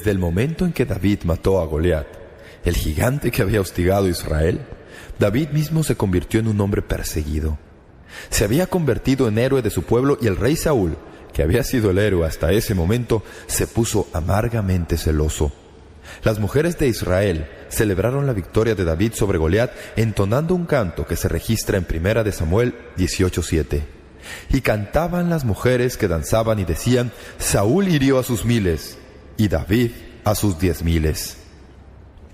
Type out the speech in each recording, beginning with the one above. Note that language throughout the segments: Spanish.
Desde el momento en que David mató a Goliat, el gigante que había hostigado a Israel, David mismo se convirtió en un hombre perseguido. Se había convertido en héroe de su pueblo y el rey Saúl, que había sido el héroe hasta ese momento, se puso amargamente celoso. Las mujeres de Israel celebraron la victoria de David sobre Goliat entonando un canto que se registra en 1 de Samuel 18:7. Y cantaban las mujeres que danzaban y decían: Saúl hirió a sus 1000 y David a sus 10,000.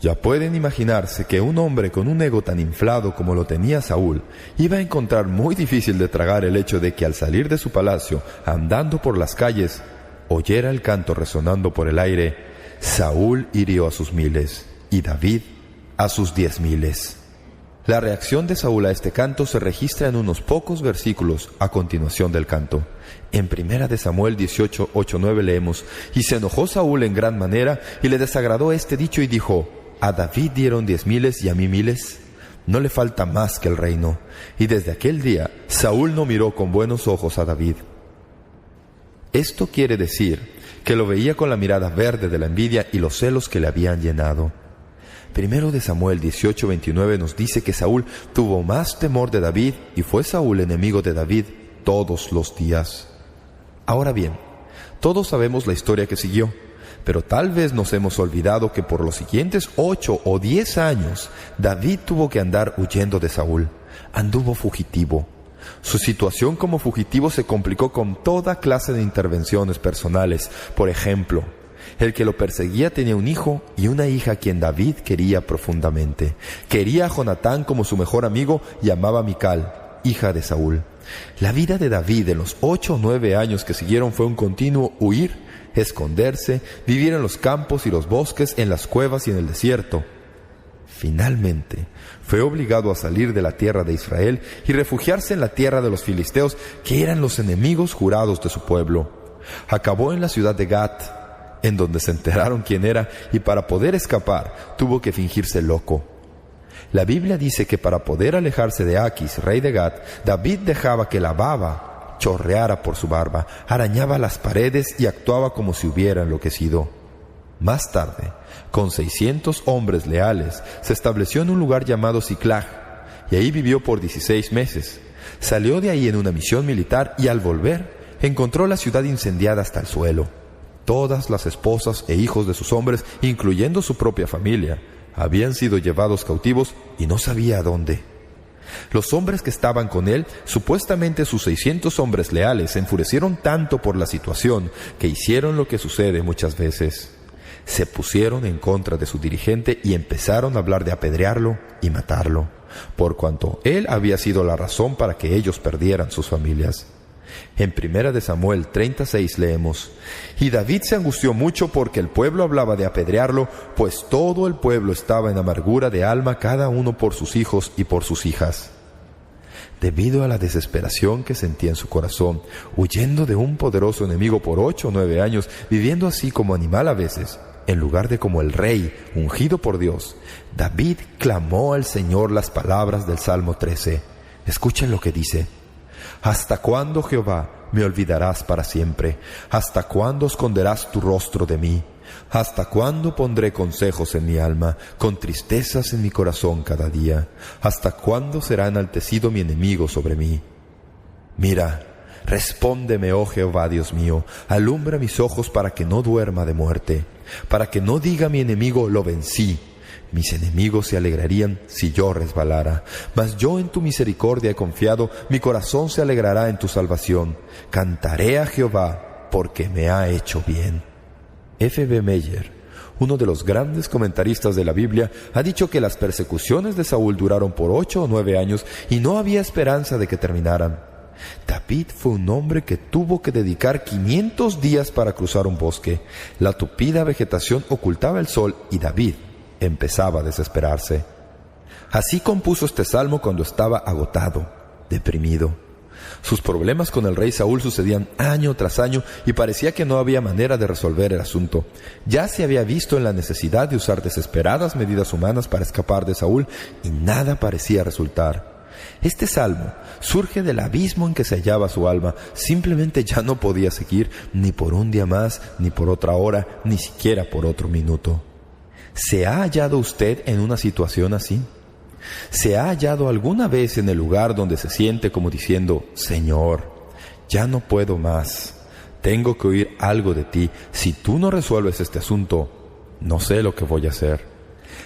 Ya pueden imaginarse que un hombre con un ego tan inflado como lo tenía Saúl iba a encontrar muy difícil de tragar el hecho de que al salir de su palacio, andando por las calles, oyera el canto resonando por el aire: Saúl hirió a sus 1000 y David a sus 10,000. La reacción de Saúl a este canto se registra en unos pocos versículos a continuación del canto. En 1 de Samuel 18, 8, 9 leemos: Y se enojó Saúl en gran manera, y le desagradó este dicho, y dijo: ¿A David dieron 10,000 y a mí 1000? No le falta más que el reino. Y desde aquel día Saúl no miró con buenos ojos a David. Esto quiere decir que lo veía con la mirada verde de la envidia y los celos que le habían llenado. 1 de Samuel 18, 29 nos dice que Saúl tuvo más temor de David y fue Saúl enemigo de David todos los días. Ahora bien, todos sabemos la historia que siguió, pero tal vez nos hemos olvidado que por los siguientes 8 o 10 años David tuvo que andar huyendo de Saúl. Anduvo fugitivo. Su situación como fugitivo se complicó con toda clase de intervenciones personales. Por ejemplo, el que lo perseguía tenía un hijo y una hija a quien David quería profundamente. Quería a Jonatán como su mejor amigo y amaba a Mical, hija de Saúl. La vida de David en los 8 o 9 años que siguieron fue un continuo huir, esconderse, vivir en los campos y los bosques, en las cuevas y en el desierto. Finalmente, fue obligado a salir de la tierra de Israel y refugiarse en la tierra de los filisteos, que eran los enemigos jurados de su pueblo. Acabó en la ciudad de Gat, en donde se enteraron quién era, y para poder escapar tuvo que fingirse loco. La Biblia dice que para poder alejarse de Aquis, rey de Gat, David dejaba que la baba chorreara por su barba, arañaba las paredes y actuaba como si hubiera enloquecido. Más tarde, con 600 hombres leales, se estableció en un lugar llamado Siclag, y ahí vivió por 16 meses. Salió de ahí en una misión militar y al volver, encontró la ciudad incendiada hasta el suelo. Todas las esposas e hijos de sus hombres, incluyendo su propia familia, habían sido llevados cautivos y no sabía a dónde. Los hombres que estaban con él, supuestamente sus 600 hombres leales, se enfurecieron tanto por la situación que hicieron lo que sucede muchas veces. Se pusieron en contra de su dirigente y empezaron a hablar de apedrearlo y matarlo, por cuanto él había sido la razón para que ellos perdieran sus familias. En 1 de Samuel 36 leemos: Y David se angustió mucho porque el pueblo hablaba de apedrearlo, pues todo el pueblo estaba en amargura de alma, cada uno por sus hijos y por sus hijas. Debido a la desesperación que sentía en su corazón, huyendo de un poderoso enemigo por 8 o 9 años, viviendo así como animal a veces, en lugar de como el rey ungido por Dios, David clamó al Señor las palabras del Salmo 13. Escuchen lo que dice: ¿Hasta cuándo, Jehová, me olvidarás para siempre? ¿Hasta cuándo esconderás tu rostro de mí? ¿Hasta cuándo pondré consejos en mi alma, con tristezas en mi corazón cada día? ¿Hasta cuándo será enaltecido mi enemigo sobre mí? Mira, respóndeme, oh Jehová, Dios mío, alumbra mis ojos para que no duerma de muerte, para que no diga mi enemigo: lo vencí. Mis enemigos se alegrarían si yo resbalara. Mas yo en tu misericordia he confiado, mi corazón se alegrará en tu salvación. Cantaré a Jehová porque me ha hecho bien. F.B. Meyer, uno de los grandes comentaristas de la Biblia, ha dicho que las persecuciones de Saúl duraron por 8 o 9 años y no había esperanza de que terminaran. David fue un hombre que tuvo que dedicar 500 días para cruzar un bosque. La tupida vegetación ocultaba el sol y David empezaba a desesperarse. Así compuso este salmo cuando estaba agotado, deprimido. Sus problemas con el rey Saúl sucedían año tras año y parecía que no había manera de resolver el asunto. Ya se había visto en la necesidad de usar desesperadas medidas humanas para escapar de Saúl y nada parecía resultar. Este salmo surge del abismo en que se hallaba su alma. Simplemente ya no podía seguir, ni por un día más, ni por otra hora, ni siquiera por otro minuto. ¿Se ha hallado usted en una situación así? ¿Se ha hallado alguna vez en el lugar donde se siente como diciendo: Señor, ya no puedo más, tengo que oír algo de ti, si tú no resuelves este asunto, no sé lo que voy a hacer?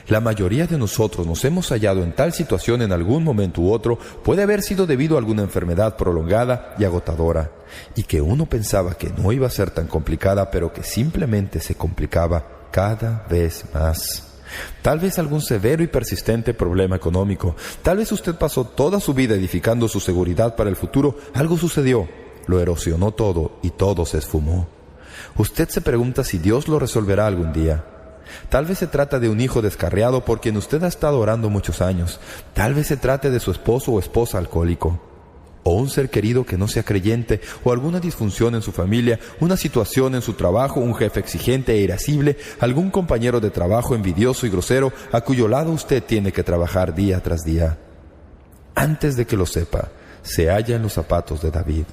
La mayoría de nosotros nos hemos hallado en tal situación en algún momento u otro. Puede haber sido debido a alguna enfermedad prolongada y agotadora, y que uno pensaba que no iba a ser tan complicada, pero que simplemente se complicaba cada vez más. Tal vez algún severo y persistente problema económico. Tal vez usted pasó toda su vida edificando su seguridad para el futuro. Algo sucedió, lo erosionó todo y todo se esfumó. Usted se pregunta si Dios lo resolverá algún día. Tal vez se trata de un hijo descarriado por quien usted ha estado orando muchos años. Tal vez se trate de su esposo o esposa alcohólico, o un ser querido que no sea creyente, o alguna disfunción en su familia, una situación en su trabajo, un jefe exigente e irascible, algún compañero de trabajo envidioso y grosero a cuyo lado usted tiene que trabajar día tras día. Antes de que lo sepa, se halla en los zapatos de David.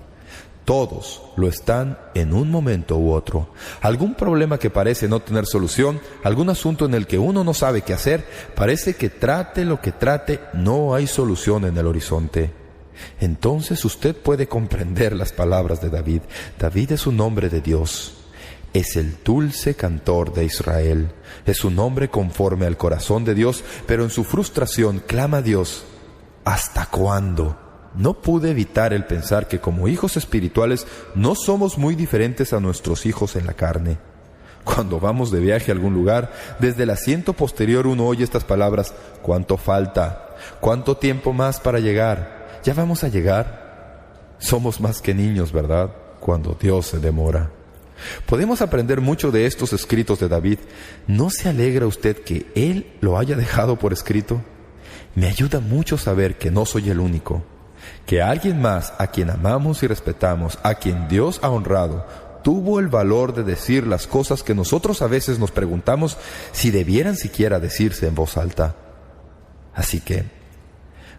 Todos lo están en un momento u otro. Algún problema que parece no tener solución, algún asunto en el que uno no sabe qué hacer, parece que trate lo que trate, no hay solución en el horizonte. Entonces usted puede comprender las palabras de David. David es un hombre de Dios. Es el dulce cantor de Israel. Es un hombre conforme al corazón de Dios, pero en su frustración clama a Dios: ¿hasta cuándo? No pude evitar el pensar que como hijos espirituales no somos muy diferentes a nuestros hijos en la carne. Cuando vamos de viaje a algún lugar, desde el asiento posterior uno oye estas palabras: ¿cuánto falta? ¿Cuánto tiempo más para llegar? ¿Ya vamos a llegar? Somos más que niños, ¿verdad?, cuando Dios se demora. Podemos aprender mucho de estos escritos de David. ¿No se alegra usted que Él lo haya dejado por escrito? Me ayuda mucho saber que no soy el único, que alguien más a quien amamos y respetamos, a quien Dios ha honrado, tuvo el valor de decir las cosas que nosotros a veces nos preguntamos si debieran siquiera decirse en voz alta. Así que,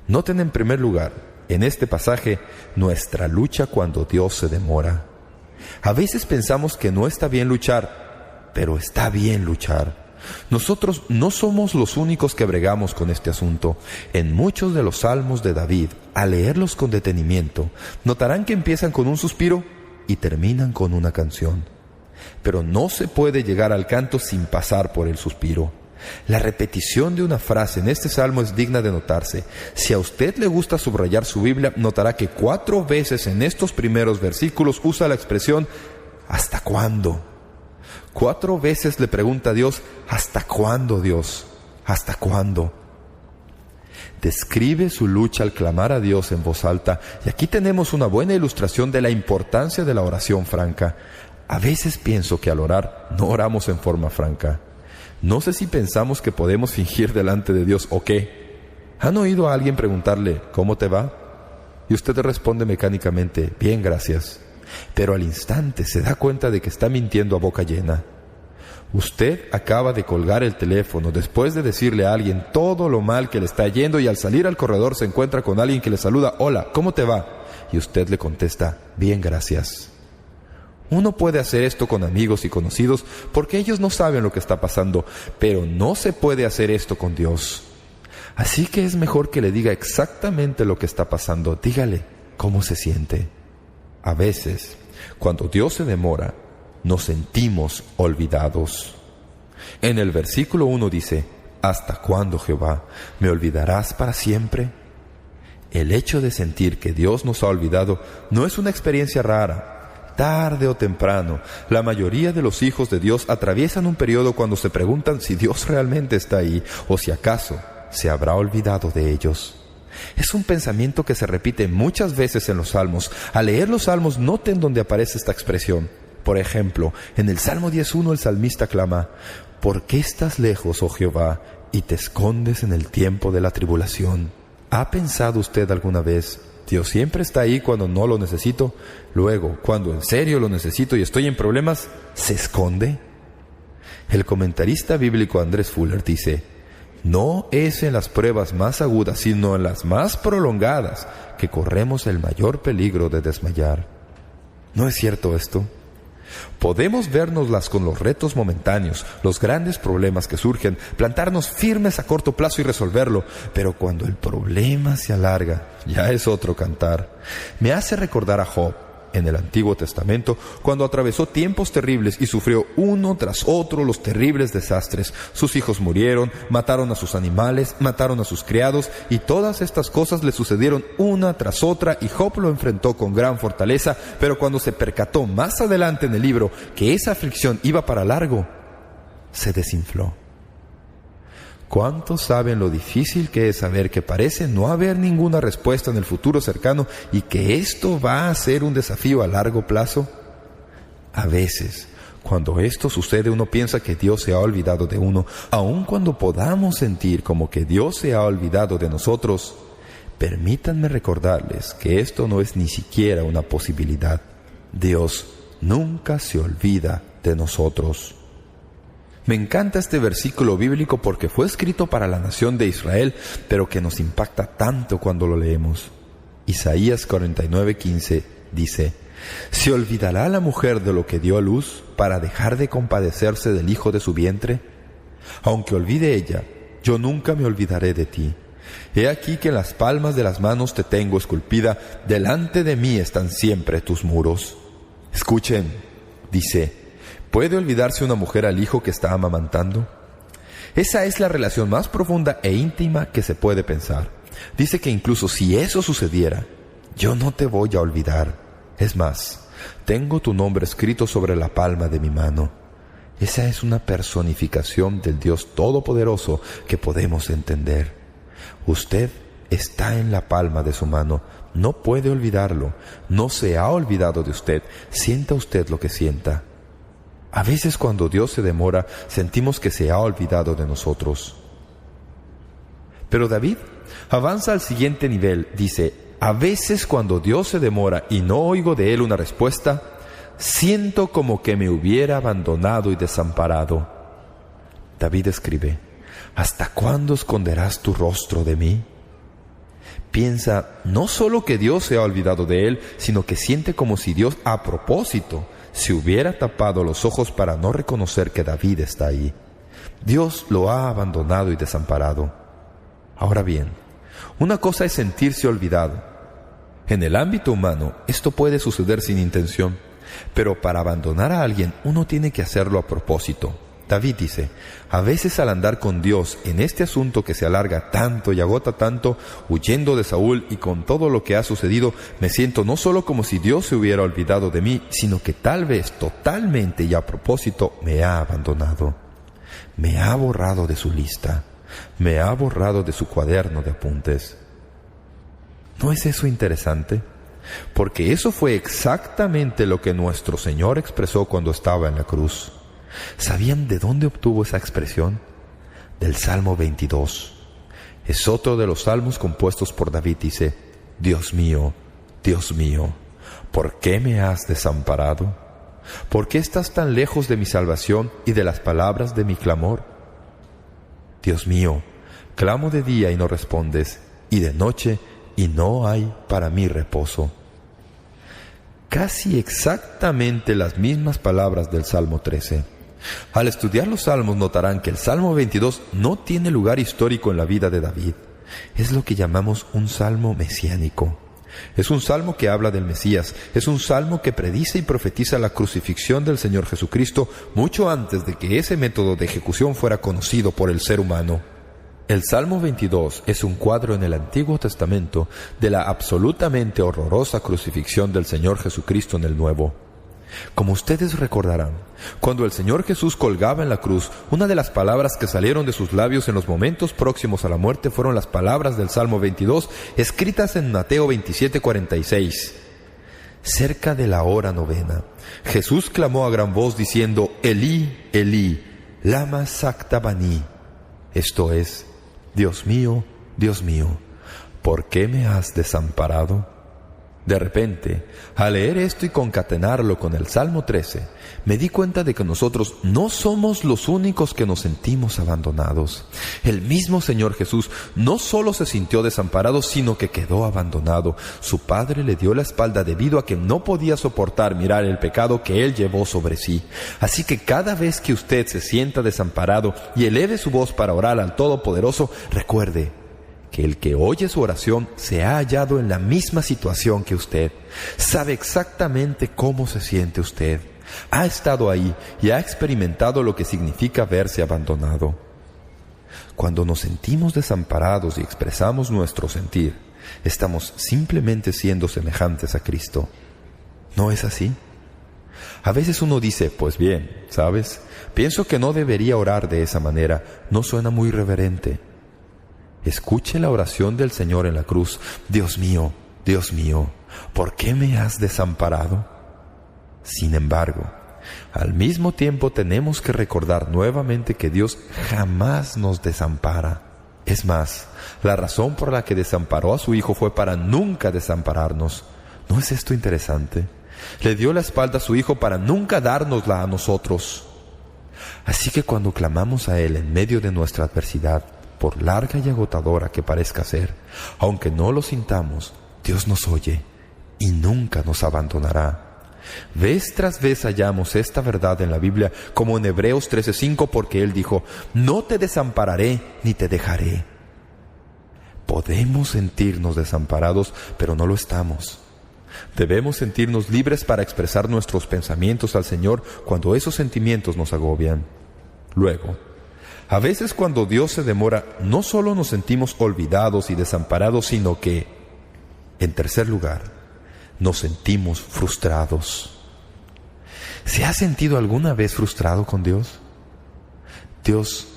noten en primer lugar, en este pasaje, nuestra lucha cuando Dios se demora. A veces pensamos que no está bien luchar, pero está bien luchar. Nosotros no somos los únicos que bregamos con este asunto. En muchos de los salmos de David, al leerlos con detenimiento, notarán que empiezan con un suspiro y terminan con una canción. Pero no se puede llegar al canto sin pasar por el suspiro. La repetición de una frase en este salmo es digna de notarse. Si a usted le gusta subrayar su Biblia, notará que 4 veces en estos primeros versículos usa la expresión ¿hasta cuándo? 4 veces le pregunta a Dios: ¿hasta cuándo, Dios? ¿Hasta cuándo? Describe su lucha al clamar a Dios en voz alta. Y aquí tenemos una buena ilustración de la importancia de la oración franca. A veces pienso que al orar no oramos en forma franca. No sé si pensamos que podemos fingir delante de Dios o qué. ¿Han oído a alguien preguntarle ¿cómo te va? Y usted responde mecánicamente: bien, gracias. Pero al instante se da cuenta de que está mintiendo a boca llena. Usted acaba de colgar el teléfono después de decirle a alguien todo lo mal que le está yendo, y al salir al corredor se encuentra con alguien que le saluda: hola, ¿cómo te va? Y usted le contesta: bien, gracias. Uno puede hacer esto con amigos y conocidos porque ellos no saben lo que está pasando, pero no se puede hacer esto con Dios. Así que es mejor que le diga exactamente lo que está pasando. Dígale cómo se siente. A veces, cuando Dios se demora, nos sentimos olvidados. En el versículo 1 dice: ¿hasta cuándo, Jehová? ¿Me olvidarás para siempre? El hecho de sentir que Dios nos ha olvidado no es una experiencia rara. Tarde o temprano, la mayoría de los hijos de Dios atraviesan un periodo cuando se preguntan si Dios realmente está ahí, o si acaso se habrá olvidado de ellos. Es un pensamiento que se repite muchas veces en los Salmos. Al leer los Salmos, noten dónde aparece esta expresión. Por ejemplo, en el Salmo 10:1 el salmista clama: ¿por qué estás lejos, oh Jehová, y te escondes en el tiempo de la tribulación? ¿Ha pensado usted alguna vez: Dios siempre está ahí cuando no lo necesito, luego, cuando en serio lo necesito y estoy en problemas, se esconde? El comentarista bíblico Andrés Fuller dice: no es en las pruebas más agudas, sino en las más prolongadas, que corremos el mayor peligro de desmayar. ¿No es cierto esto? Podemos vernoslas con los retos momentáneos, los grandes problemas que surgen, plantarnos firmes a corto plazo y resolverlo, pero cuando el problema se alarga, ya es otro cantar. Me hace recordar a Job, en el Antiguo Testamento, cuando atravesó tiempos terribles y sufrió uno tras otro los terribles desastres. Sus hijos murieron, mataron a sus animales, mataron a sus criados, y todas estas cosas le sucedieron una tras otra, y Job lo enfrentó con gran fortaleza, pero cuando se percató más adelante en el libro que esa aflicción iba para largo, se desinfló. ¿Cuántos saben lo difícil que es saber que parece no haber ninguna respuesta en el futuro cercano y que esto va a ser un desafío a largo plazo? A veces, cuando esto sucede, uno piensa que Dios se ha olvidado de uno. Aun cuando podamos sentir como que Dios se ha olvidado de nosotros, permítanme recordarles que esto no es ni siquiera una posibilidad. Dios nunca se olvida de nosotros. Me encanta este versículo bíblico porque fue escrito para la nación de Israel, pero que nos impacta tanto cuando lo leemos. Isaías 49:15 dice: ¿Se olvidará la mujer de lo que dio a luz para dejar de compadecerse del hijo de su vientre? Aunque olvide ella, yo nunca me olvidaré de ti. He aquí que en las palmas de las manos te tengo esculpida, delante de mí están siempre tus muros. Escuchen, dice: ¿puede olvidarse una mujer al hijo que está amamantando? Esa es la relación más profunda e íntima que se puede pensar. Dice que incluso si eso sucediera, yo no te voy a olvidar. Es más, tengo tu nombre escrito sobre la palma de mi mano. Esa es una personificación del Dios Todopoderoso que podemos entender. Usted está en la palma de su mano. No puede olvidarlo. No se ha olvidado de usted. Sienta usted lo que sienta. A veces cuando Dios se demora, sentimos que se ha olvidado de nosotros. Pero David avanza al siguiente nivel. Dice: a veces cuando Dios se demora y no oigo de Él una respuesta, siento como que me hubiera abandonado y desamparado. David escribe: ¿hasta cuándo esconderás tu rostro de mí? Piensa no solo que Dios se ha olvidado de él, sino que siente como si Dios a propósito se hubiera tapado los ojos para no reconocer que David está ahí. Dios lo ha abandonado y desamparado. Ahora bien, una cosa es sentirse olvidado. En el ámbito humano, esto puede suceder sin intención, pero para abandonar a alguien, uno tiene que hacerlo a propósito. David dice: a veces al andar con Dios en este asunto que se alarga tanto y agota tanto, huyendo de Saúl y con todo lo que ha sucedido, me siento no solo como si Dios se hubiera olvidado de mí, sino que tal vez totalmente y a propósito me ha abandonado. Me ha borrado de su lista. Me ha borrado de su cuaderno de apuntes. ¿No es eso interesante? Porque eso fue exactamente lo que nuestro Señor expresó cuando estaba en la cruz. ¿Sabían de dónde obtuvo esa expresión? Del Salmo 22. Es otro de los salmos compuestos por David. Dice: Dios mío, ¿por qué me has desamparado? ¿Por qué estás tan lejos de mi salvación y de las palabras de mi clamor? Dios mío, clamo de día y no respondes, y de noche y no hay para mí reposo. Casi exactamente las mismas palabras del Salmo 13. Al estudiar los Salmos notarán que el Salmo 22 no tiene lugar histórico en la vida de David. Es lo que llamamos un salmo mesiánico. Es un salmo que habla del Mesías. Es un salmo que predice y profetiza la crucifixión del Señor Jesucristo mucho antes de que ese método de ejecución fuera conocido por el ser humano. El Salmo 22 es un cuadro en el Antiguo Testamento de la absolutamente horrorosa crucifixión del Señor Jesucristo en el Nuevo. Como ustedes recordarán, cuando el Señor Jesús colgaba en la cruz, una de las palabras que salieron de sus labios en los momentos próximos a la muerte fueron las palabras del Salmo 22, escritas en Mateo 27:46. Cerca de la hora novena, Jesús clamó a gran voz diciendo: Elí, Elí, lama sabactani. Esto es: Dios mío, ¿por qué me has desamparado? De repente, al leer esto y concatenarlo con el Salmo 13, me di cuenta de que nosotros no somos los únicos que nos sentimos abandonados. El mismo Señor Jesús no solo se sintió desamparado, sino que quedó abandonado. Su Padre le dio la espalda debido a que no podía soportar mirar el pecado que Él llevó sobre sí. Así que cada vez que usted se sienta desamparado y eleve su voz para orar al Todopoderoso, recuerde que el que oye su oración se ha hallado en la misma situación que usted. Sabe exactamente cómo se siente usted. Ha estado ahí y ha experimentado lo que significa verse abandonado. Cuando nos sentimos desamparados y expresamos nuestro sentir, estamos simplemente siendo semejantes a Cristo. ¿No es así? A veces uno dice, pues bien, ¿sabes? Pienso que no debería orar de esa manera. No suena muy reverente. Escuche la oración del Señor en la cruz. Dios mío, ¿por qué me has desamparado? Sin embargo, al mismo tiempo tenemos que recordar nuevamente que Dios jamás nos desampara. Es más, la razón por la que desamparó a su Hijo fue para nunca desampararnos. ¿No es esto interesante? Le dio la espalda a su Hijo para nunca dárnosla a nosotros. Así que cuando clamamos a Él en medio de nuestra adversidad, por larga y agotadora que parezca ser, aunque no lo sintamos, Dios nos oye y nunca nos abandonará. Vez tras vez hallamos esta verdad en la Biblia, como en Hebreos 13:5, porque Él dijo, no te desampararé ni te dejaré. Podemos sentirnos desamparados, pero no lo estamos. Debemos sentirnos libres para expresar nuestros pensamientos al Señor cuando esos sentimientos nos agobian. Luego, a veces cuando Dios se demora, no solo nos sentimos olvidados y desamparados, sino que, en tercer lugar, nos sentimos frustrados. ¿Se ha sentido alguna vez frustrado con Dios? Dios,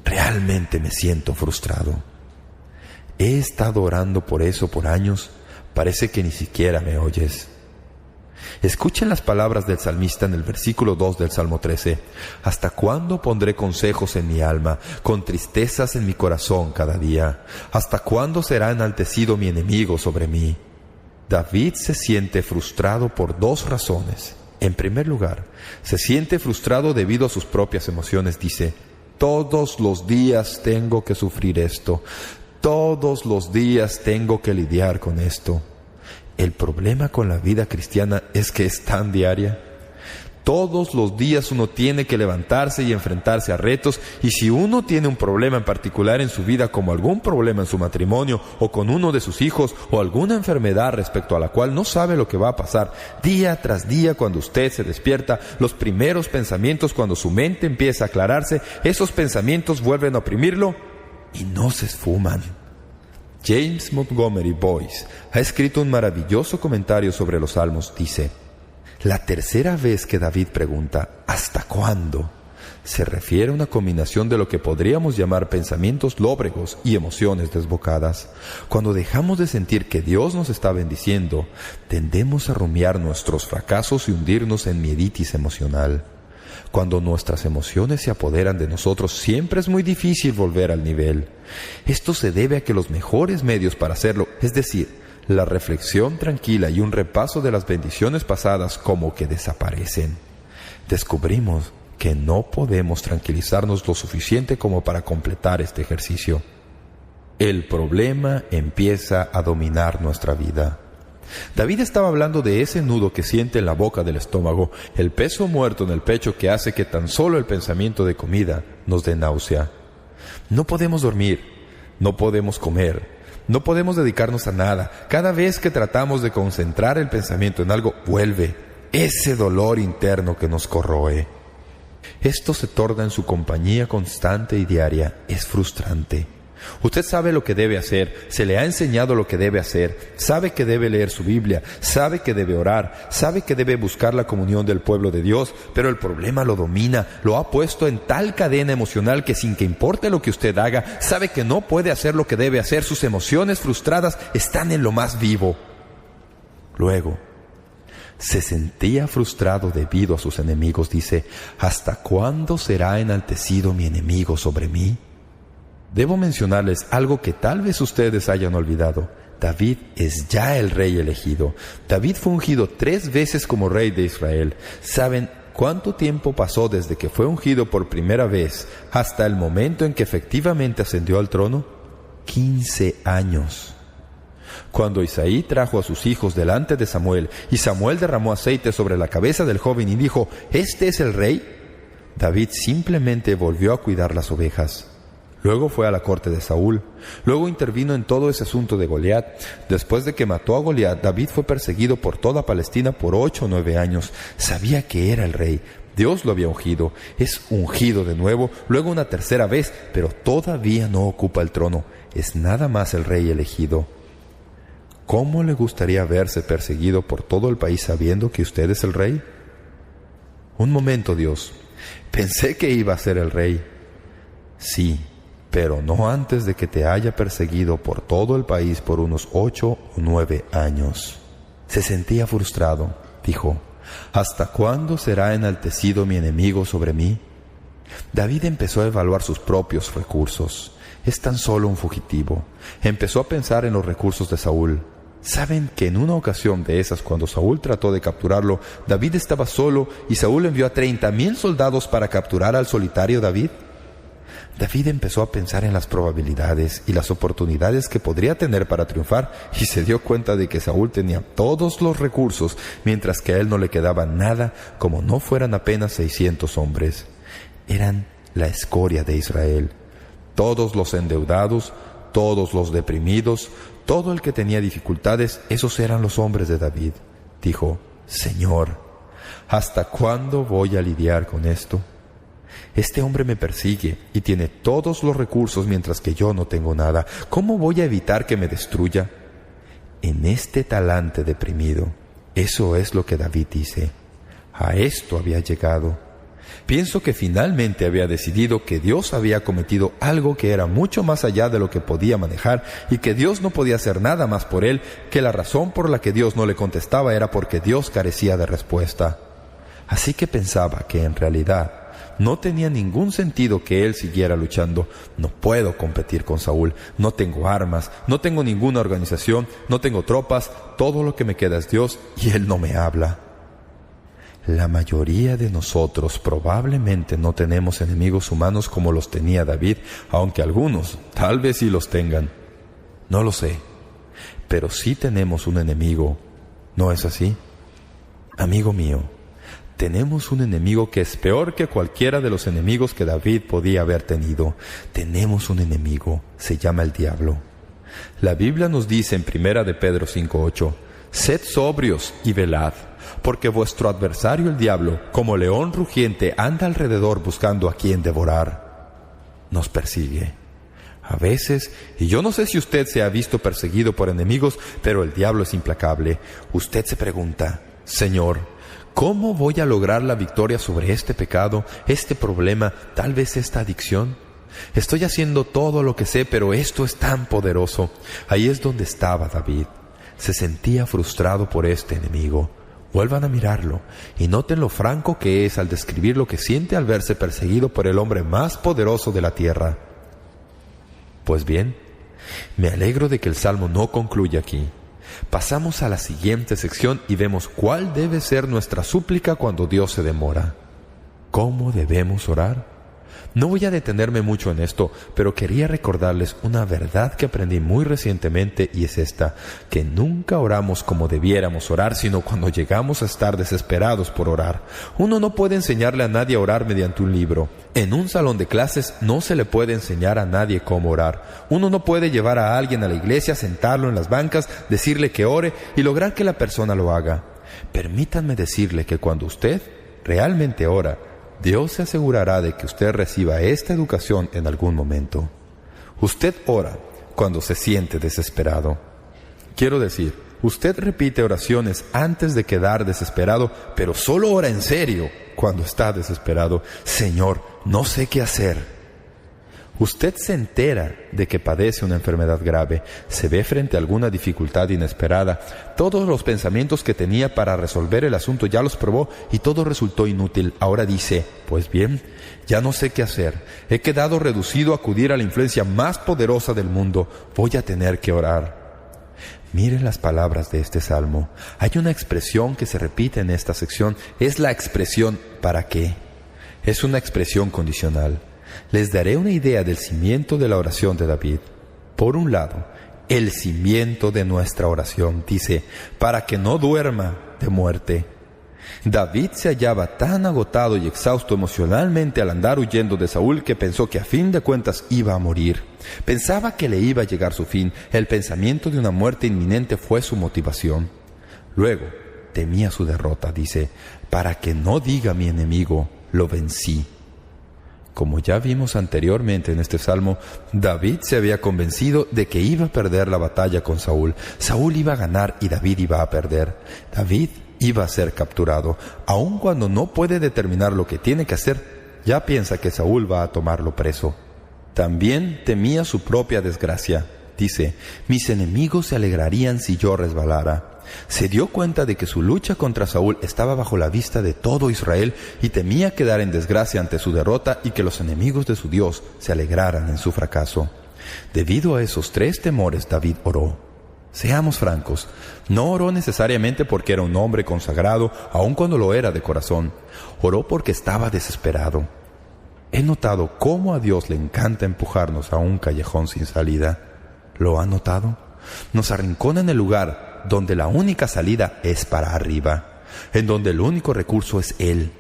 realmente me siento frustrado. He estado orando por eso por años, parece que ni siquiera me oyes. Escuchen las palabras del salmista en el versículo 2 del Salmo 13. ¿Hasta cuándo pondré consejos en mi alma, con tristezas en mi corazón cada día? ¿Hasta cuándo será enaltecido mi enemigo sobre mí? David se siente frustrado por dos razones. En primer lugar, se siente frustrado debido a sus propias emociones. Dice, todos los días tengo que sufrir esto. Todos los días tengo que lidiar con esto. El problema con la vida cristiana es que es tan diaria. Todos los días uno tiene que levantarse y enfrentarse a retos, y si uno tiene un problema en particular en su vida, como algún problema en su matrimonio o con uno de sus hijos, o alguna enfermedad respecto a la cual no sabe lo que va a pasar, día tras día cuando usted se despierta, los primeros pensamientos cuando su mente empieza a aclararse, esos pensamientos vuelven a oprimirlo y no se esfuman. James Montgomery Boyce ha escrito un maravilloso comentario sobre los Salmos. Dice, la tercera vez que David pregunta ¿hasta cuándo?, se refiere a una combinación de lo que podríamos llamar pensamientos lóbregos y emociones desbocadas. Cuando dejamos de sentir que Dios nos está bendiciendo, tendemos a rumiar nuestros fracasos y hundirnos en mieditis emocional. Cuando nuestras emociones se apoderan de nosotros, siempre es muy difícil volver al nivel. Esto se debe a que los mejores medios para hacerlo, es decir, la reflexión tranquila y un repaso de las bendiciones pasadas, como que desaparecen. Descubrimos que no podemos tranquilizarnos lo suficiente como para completar este ejercicio. El problema empieza a dominar nuestra vida. David estaba hablando de ese nudo que siente en la boca del estómago, el peso muerto en el pecho que hace que tan solo el pensamiento de comida nos dé náusea. No podemos dormir, no podemos comer, no podemos dedicarnos a nada. Cada vez que tratamos de concentrar el pensamiento en algo, vuelve ese dolor interno que nos corroe. Esto se torna en su compañía constante y diaria. Es frustrante. Usted sabe lo que debe hacer, se le ha enseñado lo que debe hacer, sabe que debe leer su Biblia, sabe que debe orar, sabe que debe buscar la comunión del pueblo de Dios, pero el problema lo domina, lo ha puesto en tal cadena emocional que sin que importe lo que usted haga, sabe que no puede hacer lo que debe hacer. Sus emociones frustradas están en lo más vivo. Luego, se sentía frustrado debido a sus enemigos. Dice, ¿hasta cuándo será enaltecido mi enemigo sobre mí? Debo mencionarles algo que tal vez ustedes hayan olvidado. David es ya el rey elegido. David fue ungido 3 veces como rey de Israel. ¿Saben cuánto tiempo pasó desde que fue ungido por primera vez hasta el momento en que efectivamente ascendió al trono? 15 años. Cuando Isaí trajo a sus hijos delante de Samuel, y Samuel derramó aceite sobre la cabeza del joven y dijo: «¿Este es el rey?», David simplemente volvió a cuidar las ovejas. Luego fue a la corte de Saúl. Luego intervino en todo ese asunto de Goliat. Después de que mató a Goliat, David fue perseguido por toda Palestina por 8 o 9 años. Sabía que era el rey. Dios lo había ungido. Es ungido de nuevo, luego una tercera vez, pero todavía no ocupa el trono. Es nada más el rey elegido. ¿Cómo le gustaría verse perseguido por todo el país sabiendo que usted es el rey? Un momento, Dios. Pensé que iba a ser el rey. Sí, pero no antes de que te haya perseguido por todo el país por unos 8 o 9 años. Se sentía frustrado. Dijo: «¿Hasta cuándo será enaltecido mi enemigo sobre mí?». David empezó a evaluar sus propios recursos. Es tan solo un fugitivo. Empezó a pensar en los recursos de Saúl. ¿Saben que en una ocasión de esas, cuando Saúl trató de capturarlo, David estaba solo y Saúl envió a 30,000 soldados para capturar al solitario David? David empezó a pensar en las probabilidades y las oportunidades que podría tener para triunfar, y se dio cuenta de que Saúl tenía todos los recursos, mientras que a él no le quedaba nada, como no fueran apenas 600 hombres. Eran la escoria de Israel. Todos los endeudados, todos los deprimidos, todo el que tenía dificultades, esos eran los hombres de David. Dijo: «Señor, ¿hasta cuándo voy a lidiar con esto? Este hombre me persigue y tiene todos los recursos mientras que yo no tengo nada. ¿Cómo voy a evitar que me destruya?». En este talante deprimido, eso es lo que David dice. A esto había llegado. Pienso que finalmente había decidido que Dios había cometido algo que era mucho más allá de lo que podía manejar, y que Dios no podía hacer nada más por él, que la razón por la que Dios no le contestaba era porque Dios carecía de respuesta. Así que pensaba que en realidad no tenía ningún sentido que él siguiera luchando. No puedo competir con Saúl. No tengo armas, no tengo ninguna organización, no tengo tropas. Todo lo que me queda es Dios, y Él no me habla. La mayoría de nosotros probablemente no tenemos enemigos humanos como los tenía David, aunque algunos tal vez sí los tengan. No lo sé, pero sí tenemos un enemigo. ¿No es así? Amigo mío, tenemos un enemigo que es peor que cualquiera de los enemigos que David podía haber tenido. Tenemos un enemigo, se llama el diablo. La Biblia nos dice en 1 de Pedro 5:8: «Sed sobrios y velad, porque vuestro adversario el diablo, como león rugiente, anda alrededor buscando a quien devorar». Nos persigue. A veces, y yo no sé si usted se ha visto perseguido por enemigos, pero el diablo es implacable. Usted se pregunta: «Señor, ¿cómo voy a lograr la victoria sobre este pecado, este problema, tal vez esta adicción? Estoy haciendo todo lo que sé, pero esto es tan poderoso». Ahí es donde estaba David. Se sentía frustrado por este enemigo. Vuelvan a mirarlo y noten lo franco que es al describir lo que siente al verse perseguido por el hombre más poderoso de la tierra. Pues bien, me alegro de que el Salmo no concluye aquí. Pasamos a la siguiente sección y vemos cuál debe ser nuestra súplica cuando Dios se demora. ¿Cómo debemos orar? No voy a detenerme mucho en esto, pero quería recordarles una verdad que aprendí muy recientemente, y es esta: que nunca oramos como debiéramos orar, sino cuando llegamos a estar desesperados por orar. Uno no puede enseñarle a nadie a orar mediante un libro. En un salón de clases no se le puede enseñar a nadie cómo orar. Uno no puede llevar a alguien a la iglesia, sentarlo en las bancas, decirle que ore y lograr que la persona lo haga. Permítanme decirle que cuando usted realmente ora, Dios se asegurará de que usted reciba esta educación en algún momento. Usted ora cuando se siente desesperado. Quiero decir, usted repite oraciones antes de quedar desesperado, pero solo ora en serio cuando está desesperado. «Señor, no sé qué hacer». Usted se entera de que padece una enfermedad grave, se ve frente a alguna dificultad inesperada. Todos los pensamientos que tenía para resolver el asunto ya los probó y todo resultó inútil. Ahora dice: «Pues bien, ya no sé qué hacer. He quedado reducido a acudir a la influencia más poderosa del mundo. Voy a tener que orar». Miren las palabras de este salmo. Hay una expresión que se repite en esta sección. Es la expresión ¿para qué? Es una expresión condicional. Les daré una idea del cimiento de la oración de David. Por un lado, el cimiento de nuestra oración dice, para que no duerma de muerte. David se hallaba tan agotado y exhausto emocionalmente al andar huyendo de Saúl que pensó que a fin de cuentas iba a morir. Pensaba que le iba a llegar su fin. El pensamiento de una muerte inminente fue su motivación. Luego, temía su derrota, dice, para que no diga mi enemigo, lo vencí. Como ya vimos anteriormente en este salmo, David se había convencido de que iba a perder la batalla con Saúl. Saúl iba a ganar y David iba a perder. David iba a ser capturado. Aun cuando no puede determinar lo que tiene que hacer, ya piensa que Saúl va a tomarlo preso. También temía su propia desgracia. Dice, mis enemigos se alegrarían si yo resbalara. Se dio cuenta de que su lucha contra Saúl estaba bajo la vista de todo Israel y temía quedar en desgracia ante su derrota y que los enemigos de su Dios se alegraran en su fracaso. Debido a esos tres temores, David oró. Seamos francos, no oró necesariamente porque era un hombre consagrado, aun cuando lo era de corazón. Oró porque estaba desesperado. He notado cómo a Dios le encanta empujarnos a un callejón sin salida. ¿Lo ha notado? Nos arrincona en el lugar donde la única salida es para arriba, en donde el único recurso es Él.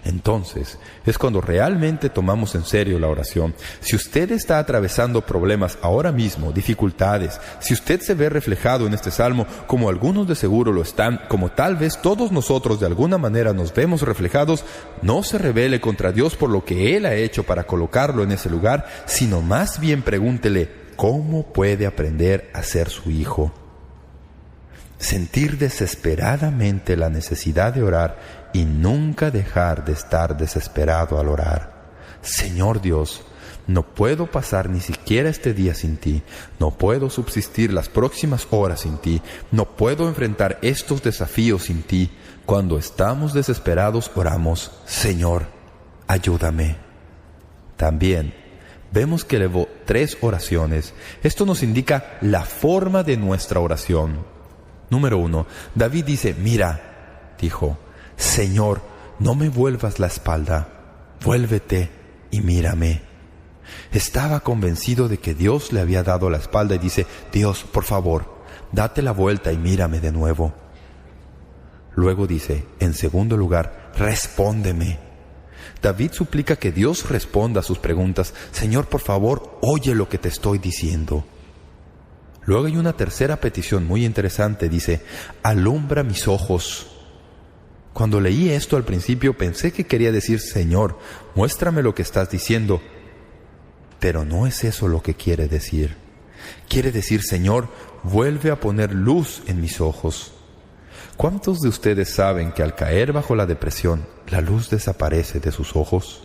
Entonces, es cuando realmente tomamos en serio la oración. Si usted está atravesando problemas ahora mismo, dificultades, si usted se ve reflejado en este salmo, como algunos de seguro lo están, como tal vez todos nosotros de alguna manera nos vemos reflejados, no se rebele contra Dios por lo que Él ha hecho para colocarlo en ese lugar, sino más bien pregúntele, ¿cómo puede aprender a ser su hijo? Sentir desesperadamente la necesidad de orar y nunca dejar de estar desesperado al orar. Señor Dios, no puedo pasar ni siquiera este día sin ti. No puedo subsistir las próximas horas sin ti. No puedo enfrentar estos desafíos sin ti. Cuando estamos desesperados, oramos, Señor, ayúdame. También vemos que elevó 3 oraciones. Esto nos indica la forma de nuestra oración. Número 1. David dice, mira, dijo, Señor, no me vuelvas la espalda, vuélvete y mírame. Estaba convencido de que Dios le había dado la espalda y dice, Dios, por favor, date la vuelta y mírame de nuevo. Luego dice, en segundo lugar, respóndeme. David suplica que Dios responda a sus preguntas. Señor, por favor, oye lo que te estoy diciendo. Luego hay una tercera petición muy interesante. Dice, alumbra mis ojos. Cuando leí esto al principio pensé que quería decir, Señor, muéstrame lo que estás diciendo. Pero no es eso lo que quiere decir. Quiere decir, Señor, vuelve a poner luz en mis ojos. ¿Cuántos de ustedes saben que al caer bajo la depresión, la luz desaparece de sus ojos?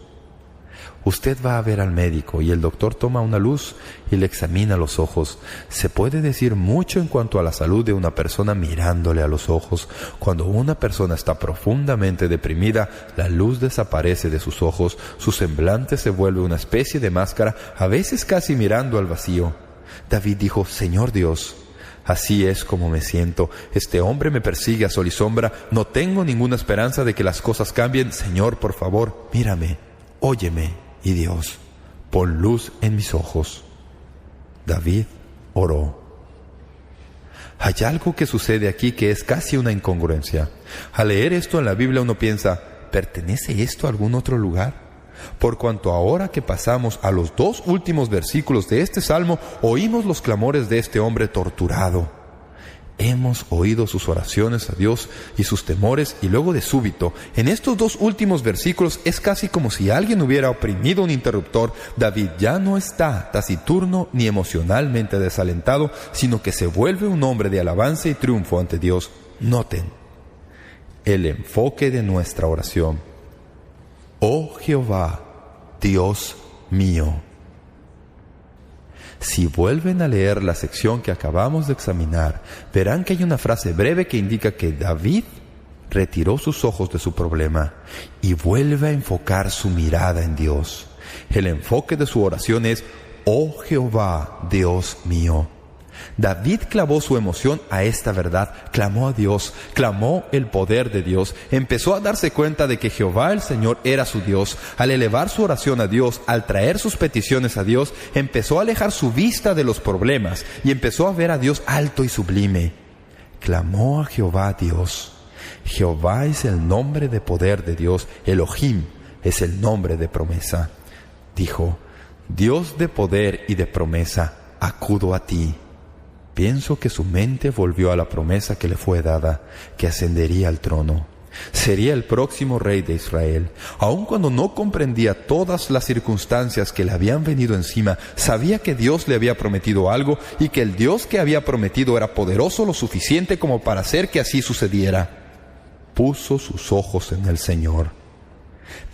Usted va a ver al médico y el doctor toma una luz y le examina los ojos. Se puede decir mucho en cuanto a la salud de una persona mirándole a los ojos. Cuando una persona está profundamente deprimida, la luz desaparece de sus ojos, su semblante se vuelve una especie de máscara, a veces casi mirando al vacío. David dijo, Señor Dios, así es como me siento. Este hombre me persigue a sol y sombra. No tengo ninguna esperanza de que las cosas cambien. Señor, por favor, mírame, óyeme. Y Dios, pon luz en mis ojos. David oró. Hay algo que sucede aquí que es casi una incongruencia. Al leer esto en la Biblia uno piensa, ¿pertenece esto a algún otro lugar? Por cuanto ahora que pasamos a los 2 últimos versículos de este salmo, oímos los clamores de este hombre torturado. Hemos oído sus oraciones a Dios y sus temores, y luego de súbito, en estos 2 últimos versículos, es casi como si alguien hubiera oprimido un interruptor. David ya no está taciturno ni emocionalmente desalentado, sino que se vuelve un hombre de alabanza y triunfo ante Dios. Noten el enfoque de nuestra oración. Oh Jehová, Dios mío. Si vuelven a leer la sección que acabamos de examinar, verán que hay una frase breve que indica que David retiró sus ojos de su problema y vuelve a enfocar su mirada en Dios. El enfoque de su oración es, oh Jehová, Dios mío. David clavó su emoción a esta verdad, clamó a Dios, clamó el poder de Dios, empezó a darse cuenta de que Jehová el Señor era su Dios. Al elevar su oración a Dios, al traer sus peticiones a Dios, empezó a alejar su vista de los problemas y empezó a ver a Dios alto y sublime. Clamó a Jehová Dios. Jehová es el nombre de poder de Dios, Elohim es el nombre de promesa. Dijo: Dios de poder y de promesa, acudo a ti. Pienso que su mente volvió a la promesa que le fue dada, que ascendería al trono. Sería el próximo rey de Israel. Aun cuando no comprendía todas las circunstancias que le habían venido encima, sabía que Dios le había prometido algo y que el Dios que había prometido era poderoso lo suficiente como para hacer que así sucediera. Puso sus ojos en el Señor.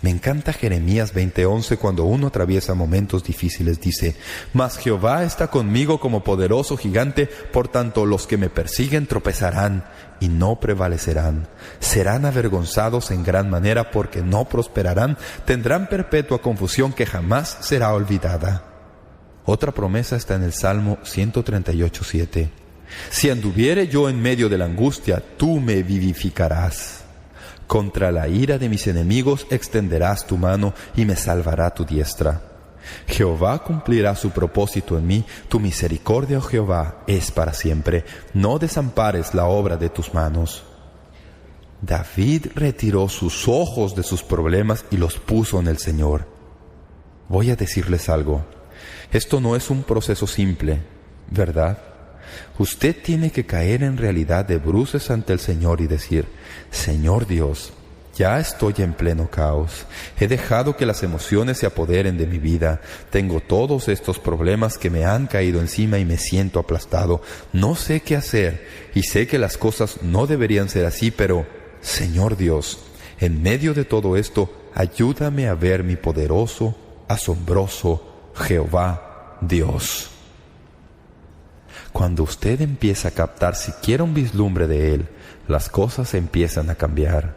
Me encanta Jeremías 20:11 cuando uno atraviesa momentos difíciles. Dice: Mas Jehová está conmigo como poderoso gigante, por tanto los que me persiguen tropezarán y no prevalecerán. Serán avergonzados en gran manera porque no prosperarán. Tendrán perpetua confusión que jamás será olvidada. Otra promesa está en el Salmo 138:7. Si anduviere yo en medio de la angustia, tú me vivificarás. Contra la ira de mis enemigos extenderás tu mano y me salvará tu diestra. Jehová cumplirá su propósito en mí. Tu misericordia, oh Jehová, es para siempre. No desampares la obra de tus manos. David retiró sus ojos de sus problemas y los puso en el Señor. Voy a decirles algo. Esto no es un proceso simple, ¿verdad? Usted tiene que caer en realidad de bruces ante el Señor y decir: Señor Dios, ya estoy en pleno caos. He dejado que las emociones se apoderen de mi vida. Tengo todos estos problemas que me han caído encima y me siento aplastado. No sé qué hacer y sé que las cosas no deberían ser así, pero, Señor Dios, en medio de todo esto, ayúdame a ver mi poderoso, asombroso Jehová Dios. Cuando usted empieza a captar siquiera un vislumbre de Él, las cosas empiezan a cambiar.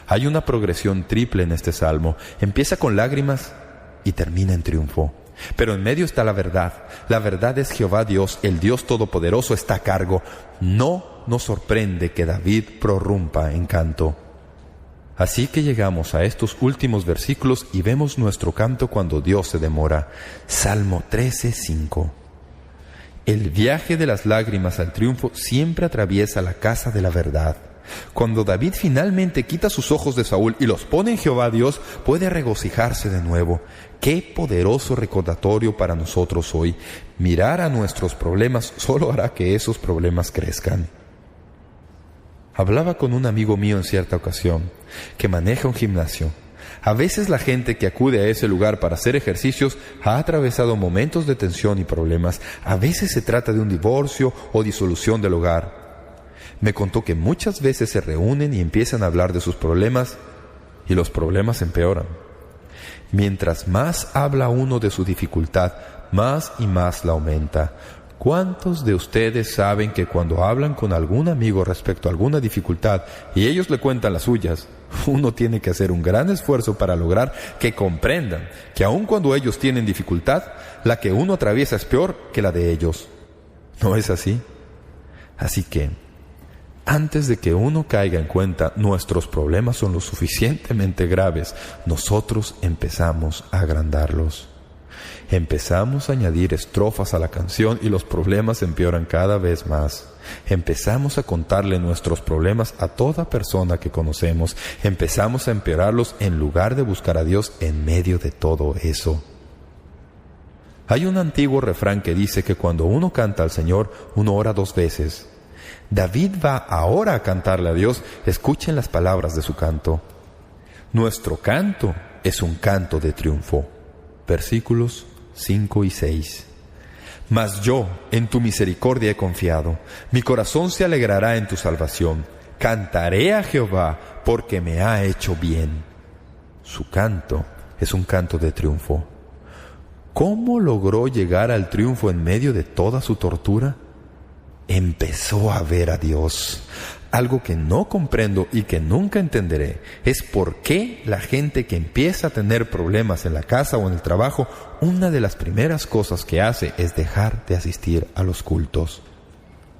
Hay una progresión triple en este salmo. Empieza con lágrimas y termina en triunfo. Pero en medio está la verdad. La verdad es Jehová Dios, el Dios Todopoderoso, está a cargo. No nos sorprende que David prorrumpa en canto. Así que llegamos a estos últimos versículos y vemos nuestro canto cuando Dios se demora. Salmo 13:5. El viaje de las lágrimas al triunfo siempre atraviesa la casa de la verdad. Cuando David finalmente quita sus ojos de Saúl y los pone en Jehová Dios, puede regocijarse de nuevo. ¡Qué poderoso recordatorio para nosotros hoy! Mirar a nuestros problemas solo hará que esos problemas crezcan. Hablaba con un amigo mío en cierta ocasión, que maneja un gimnasio. A veces la gente que acude a ese lugar para hacer ejercicios ha atravesado momentos de tensión y problemas. A veces se trata de un divorcio o disolución del hogar. Me contó que muchas veces se reúnen y empiezan a hablar de sus problemas y los problemas empeoran. Mientras más habla uno de su dificultad, más y más la aumenta. ¿Cuántos de ustedes saben que cuando hablan con algún amigo respecto a alguna dificultad y ellos le cuentan las suyas, uno tiene que hacer un gran esfuerzo para lograr que comprendan que aun cuando ellos tienen dificultad, la que uno atraviesa es peor que la de ellos? ¿No es así? Así que, antes de que uno caiga en cuenta nuestros problemas son lo suficientemente graves, nosotros empezamos a agrandarlos. Empezamos a añadir estrofas a la canción y los problemas empeoran cada vez más. Empezamos a contarle nuestros problemas a toda persona que conocemos. Empezamos a empeorarlos en lugar de buscar a Dios en medio de todo eso. Hay un antiguo refrán que dice que cuando uno canta al Señor, uno ora 2 veces. David va ahora a cantarle a Dios. Escuchen las palabras de su canto. Nuestro canto es un canto de triunfo. Versículos 5 y 6. Mas yo en tu misericordia he confiado. Mi corazón se alegrará en tu salvación. Cantaré a Jehová porque me ha hecho bien. Su canto es un canto de triunfo. ¿Cómo logró llegar al triunfo en medio de toda su tortura? Empezó a ver a Dios. Algo que no comprendo y que nunca entenderé es por qué la gente que empieza a tener problemas en la casa o en el trabajo, una de las primeras cosas que hace es dejar de asistir a los cultos.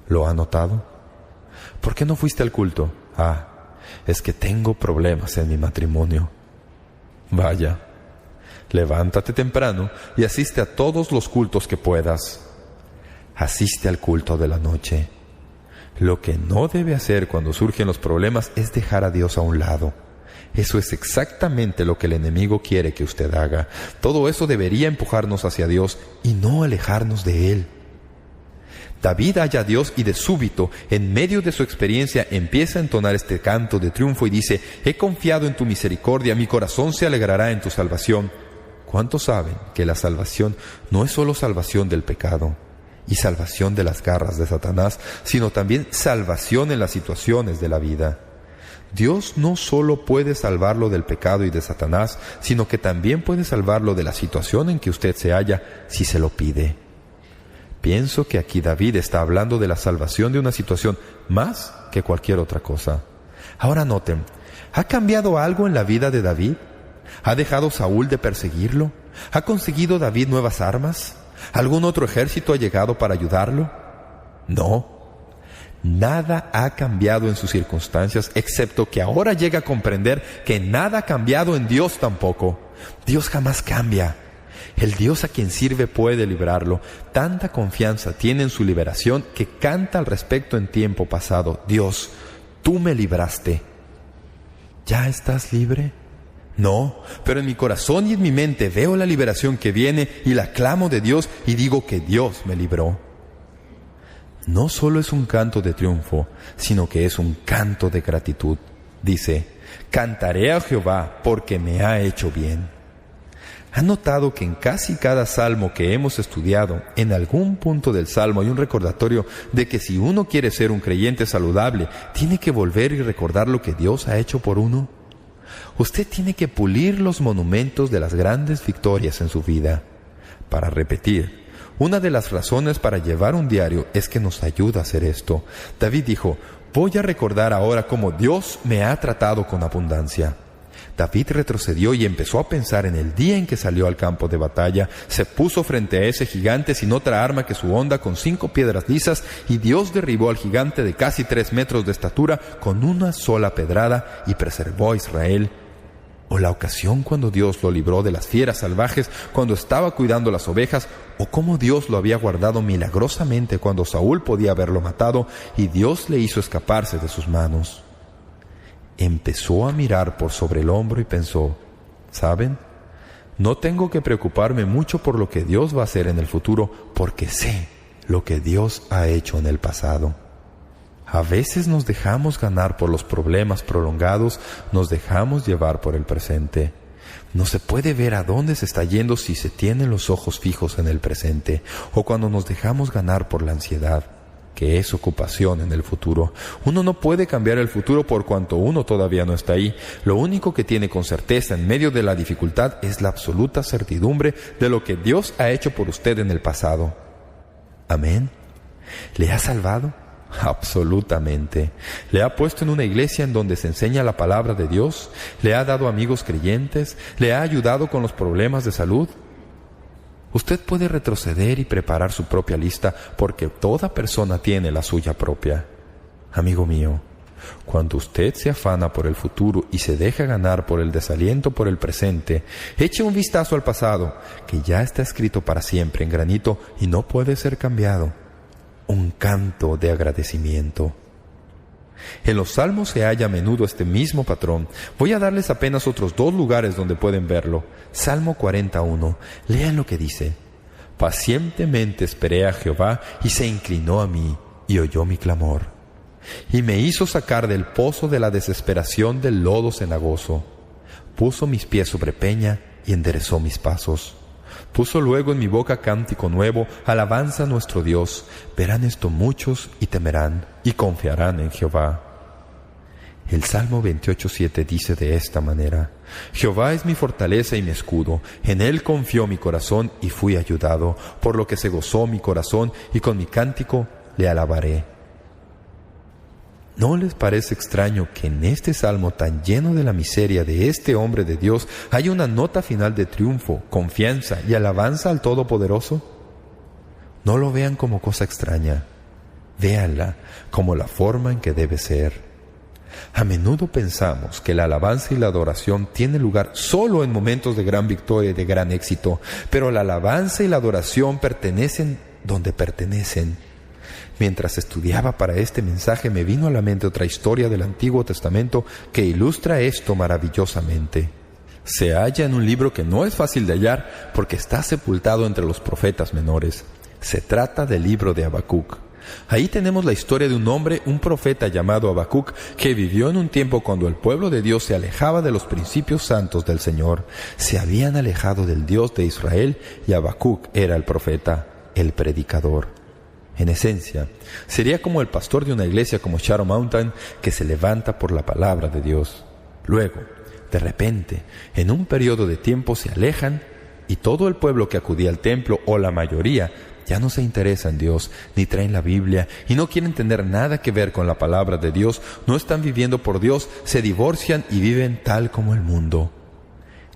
¿Lo ha notado? ¿Por qué no fuiste al culto? Es que tengo problemas en mi matrimonio. Vaya, levántate temprano y asiste a todos los cultos que puedas. Asiste al culto de la noche. Lo que no debe hacer cuando surgen los problemas es dejar a Dios a un lado. Eso es exactamente lo que el enemigo quiere que usted haga. Todo eso debería empujarnos hacia Dios y no alejarnos de Él. David halla a Dios y de súbito, en medio de su experiencia, empieza a entonar este canto de triunfo y dice: «He confiado en tu misericordia, mi corazón se alegrará en tu salvación». ¿Cuántos saben que la salvación no es solo salvación del pecado y salvación de las garras de Satanás, sino también salvación en las situaciones de la vida? Dios no solo puede salvarlo del pecado y de Satanás, sino que también puede salvarlo de la situación en que usted se halla si se lo pide. Pienso que aquí David está hablando de la salvación de una situación más que cualquier otra cosa. Ahora noten, ¿ha cambiado algo en la vida de David? ¿Ha dejado Saúl de perseguirlo? ¿Ha conseguido David nuevas armas? ¿Algún otro ejército ha llegado para ayudarlo? No. Nada ha cambiado en sus circunstancias, excepto que ahora llega a comprender que nada ha cambiado en Dios tampoco. Dios jamás cambia. El Dios a quien sirve puede librarlo. Tanta confianza tiene en su liberación que canta al respecto en tiempo pasado: «Dios, tú me libraste». ¿Ya estás libre? No, pero en mi corazón y en mi mente veo la liberación que viene y la clamo de Dios y digo que Dios me libró. No solo es un canto de triunfo, sino que es un canto de gratitud. Dice: «Cantaré a Jehová porque me ha hecho bien». ¿Han notado que en casi cada salmo que hemos estudiado, en algún punto del salmo hay un recordatorio de que si uno quiere ser un creyente saludable, tiene que volver y recordar lo que Dios ha hecho por uno? Usted tiene que pulir los monumentos de las grandes victorias en su vida. Para repetir, una de las razones para llevar un diario es que nos ayuda a hacer esto. David dijo: «Voy a recordar ahora cómo Dios me ha tratado con abundancia». David retrocedió y empezó a pensar en el día en que salió al campo de batalla. Se puso frente a ese gigante sin otra arma que su honda con 5 piedras lisas, y Dios derribó al gigante de casi 3 metros de estatura con una sola pedrada y preservó a Israel. O la ocasión cuando Dios lo libró de las fieras salvajes cuando estaba cuidando las ovejas, o cómo Dios lo había guardado milagrosamente cuando Saúl podía haberlo matado y Dios le hizo escaparse de sus manos. Empezó a mirar por sobre el hombro y pensó: ¿saben? No tengo que preocuparme mucho por lo que Dios va a hacer en el futuro, porque sé lo que Dios ha hecho en el pasado. A veces nos dejamos ganar por los problemas prolongados, nos dejamos llevar por el presente. No se puede ver a dónde se está yendo si se tienen los ojos fijos en el presente, o cuando nos dejamos ganar por la ansiedad, que es ocupación en el futuro. Uno no puede cambiar el futuro por cuanto uno todavía no está ahí. Lo único que tiene con certeza en medio de la dificultad es la absoluta certidumbre de lo que Dios ha hecho por usted en el pasado. ¿Amén? ¿Le ha salvado? Absolutamente. ¿Le ha puesto en una iglesia en donde se enseña la palabra de Dios? ¿Le ha dado amigos creyentes? ¿Le ha ayudado con los problemas de salud? Usted puede retroceder y preparar su propia lista, porque toda persona tiene la suya propia. Amigo mío, cuando usted se afana por el futuro y se deja ganar por el desaliento por el presente, eche un vistazo al pasado, que ya está escrito para siempre en granito y no puede ser cambiado. Un canto de agradecimiento. En los salmos se halla a menudo este mismo patrón. Voy a darles apenas otros 2 lugares donde pueden verlo. Salmo 41. Lean lo que dice: «Pacientemente esperé a Jehová, y se inclinó a mí, y oyó mi clamor. Y me hizo sacar del pozo de la desesperación del lodo cenagoso. Puso mis pies sobre peña, y enderezó mis pasos. Puso luego en mi boca cántico nuevo, alabanza a nuestro Dios. Verán esto muchos y temerán, y confiarán en Jehová». El Salmo 28:7 dice de esta manera: «Jehová es mi fortaleza y mi escudo. En él confió mi corazón y fui ayudado, por lo que se gozó mi corazón, y con mi cántico le alabaré». ¿No les parece extraño que en este salmo tan lleno de la miseria de este hombre de Dios hay una nota final de triunfo, confianza y alabanza al Todopoderoso? No lo vean como cosa extraña. Véanla como la forma en que debe ser. A menudo pensamos que la alabanza y la adoración tienen lugar solo en momentos de gran victoria y de gran éxito, pero la alabanza y la adoración pertenecen donde pertenecen. Mientras estudiaba para este mensaje me vino a la mente otra historia del Antiguo Testamento que ilustra esto maravillosamente. Se halla en un libro que no es fácil de hallar porque está sepultado entre los profetas menores. Se trata del libro de Habacuc. Ahí tenemos la historia de un hombre, un profeta llamado Habacuc, que vivió en un tiempo cuando el pueblo de Dios se alejaba de los principios santos del Señor. Se habían alejado del Dios de Israel y Habacuc era el profeta, el predicador. En esencia, sería como el pastor de una iglesia como Shadow Mountain que se levanta por la palabra de Dios. Luego, de repente, en un periodo de tiempo se alejan y todo el pueblo que acudía al templo, o la mayoría, ya no se interesa en Dios, ni traen la Biblia, y no quieren tener nada que ver con la palabra de Dios, no están viviendo por Dios, se divorcian y viven tal como el mundo.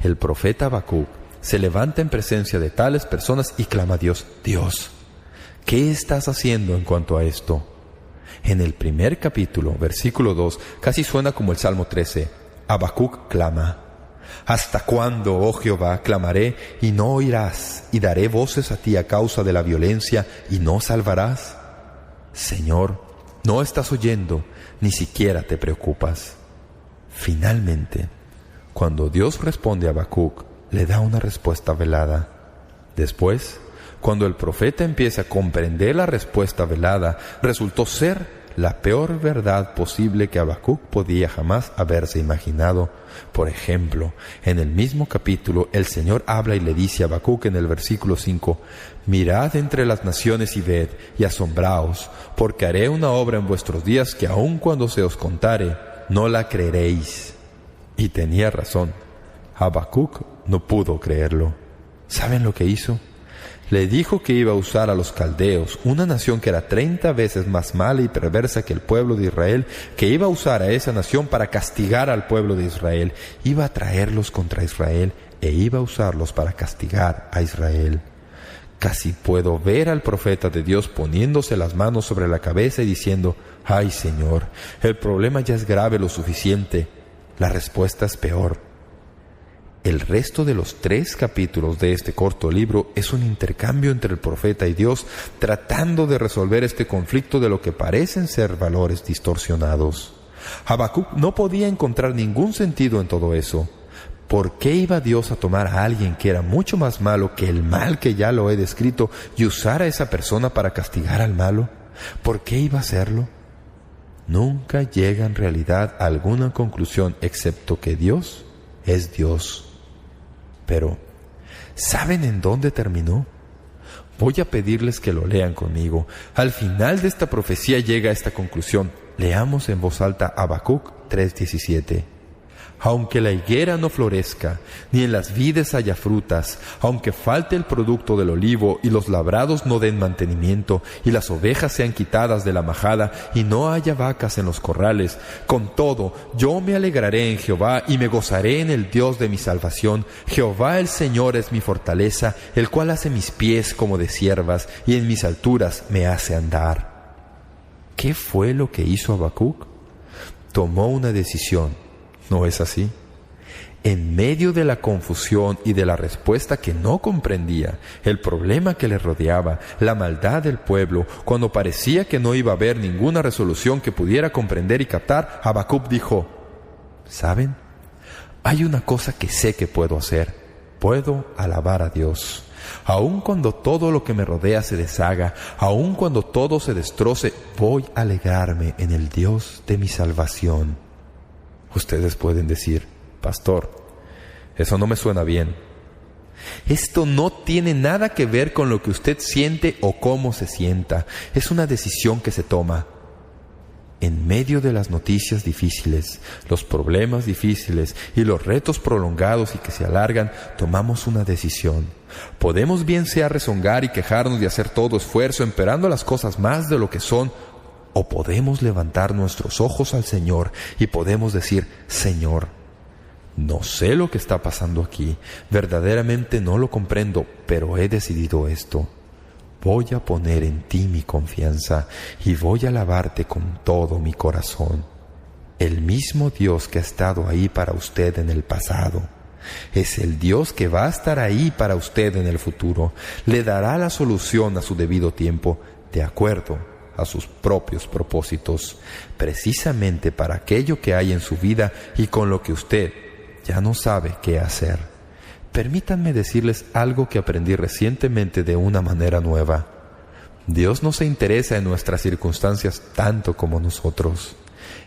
El profeta Habacuc se levanta en presencia de tales personas y clama a Dios: Dios, ¿qué estás haciendo en cuanto a esto? En el primer capítulo, versículo 2, casi suena como el Salmo 13. Habacuc clama: ¿Hasta cuándo, oh Jehová, clamaré y no oirás, y daré voces a ti a causa de la violencia y no salvarás? Señor, no estás oyendo, ni siquiera te preocupas. Finalmente, cuando Dios responde a Habacuc, le da una respuesta velada. Después, cuando el profeta empieza a comprender la respuesta velada, resultó ser la peor verdad posible que Habacuc podía jamás haberse imaginado. Por ejemplo, en el mismo capítulo, el Señor habla y le dice a Habacuc en el versículo 5: «Mirad entre las naciones y ved, y asombraos, porque haré una obra en vuestros días que aun cuando se os contare, no la creeréis». Y tenía razón. Habacuc no pudo creerlo. ¿Saben lo que hizo? Le dijo que iba a usar a los caldeos, una nación que era 30 veces más mala y perversa que el pueblo de Israel, que iba a usar a esa nación para castigar al pueblo de Israel. Iba a traerlos contra Israel e iba a usarlos para castigar a Israel. Casi puedo ver al profeta de Dios poniéndose las manos sobre la cabeza y diciendo: «Ay, Señor, el problema ya es grave lo suficiente. La respuesta es peor». El resto de los 3 capítulos de este corto libro es un intercambio entre el profeta y Dios, tratando de resolver este conflicto de lo que parecen ser valores distorsionados. Habacuc no podía encontrar ningún sentido en todo eso. ¿Por qué iba Dios a tomar a alguien que era mucho más malo que el mal que ya lo he descrito y usar a esa persona para castigar al malo? ¿Por qué iba a hacerlo? Nunca llega en realidad a alguna conclusión excepto que Dios es Dios. Pero, ¿saben en dónde terminó? Voy a pedirles que lo lean conmigo. Al final de esta profecía llega a esta conclusión. Leamos en voz alta Habacuc 3:17. Aunque la higuera no florezca, ni en las vides haya frutas, aunque falte el producto del olivo, y los labrados no den mantenimiento, y las ovejas sean quitadas de la majada, y no haya vacas en los corrales, con todo, yo me alegraré en Jehová, y me gozaré en el Dios de mi salvación. Jehová el Señor es mi fortaleza, el cual hace mis pies como de ciervas, y en mis alturas me hace andar. ¿Qué fue lo que hizo Habacuc? Tomó una decisión. ¿No es así? En medio de la confusión y de la respuesta que no comprendía, el problema que le rodeaba, la maldad del pueblo, cuando parecía que no iba a haber ninguna resolución que pudiera comprender y captar, Habacuc dijo: ¿saben? Hay una cosa que sé que puedo hacer. Puedo alabar a Dios. Aun cuando todo lo que me rodea se deshaga, aun cuando todo se destroce, voy a alegrarme en el Dios de mi salvación. Ustedes pueden decir: pastor, eso no me suena bien. Esto no tiene nada que ver con lo que usted siente o cómo se sienta. Es una decisión que se toma. En medio de las noticias difíciles, los problemas difíciles y los retos prolongados y que se alargan, tomamos una decisión. Podemos bien sea rezongar y quejarnos de hacer todo esfuerzo, empeorando las cosas más de lo que son, o podemos levantar nuestros ojos al Señor y podemos decir: Señor, no sé lo que está pasando aquí, verdaderamente no lo comprendo, pero he decidido esto. Voy a poner en ti mi confianza y voy a alabarte con todo mi corazón. El mismo Dios que ha estado ahí para usted en el pasado es el Dios que va a estar ahí para usted en el futuro. Le dará la solución a su debido tiempo, de acuerdo a sus propios propósitos, precisamente para aquello que hay en su vida y con lo que usted ya no sabe qué hacer. Permítanme decirles algo que aprendí recientemente de una manera nueva. Dios no se interesa en nuestras circunstancias tanto como nosotros.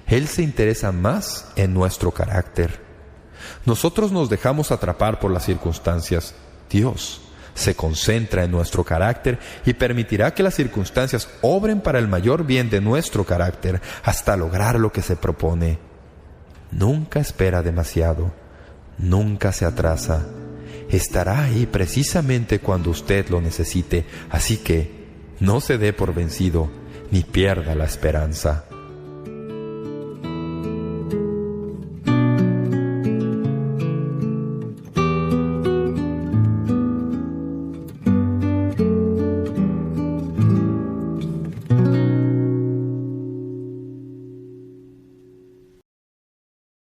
Él se interesa más en nuestro carácter. Nosotros nos dejamos atrapar por las circunstancias. Dios se concentra en nuestro carácter y permitirá que las circunstancias obren para el mayor bien de nuestro carácter hasta lograr lo que se propone. Nunca espera demasiado, nunca se atrasa. Estará ahí precisamente cuando usted lo necesite, así que no se dé por vencido ni pierda la esperanza.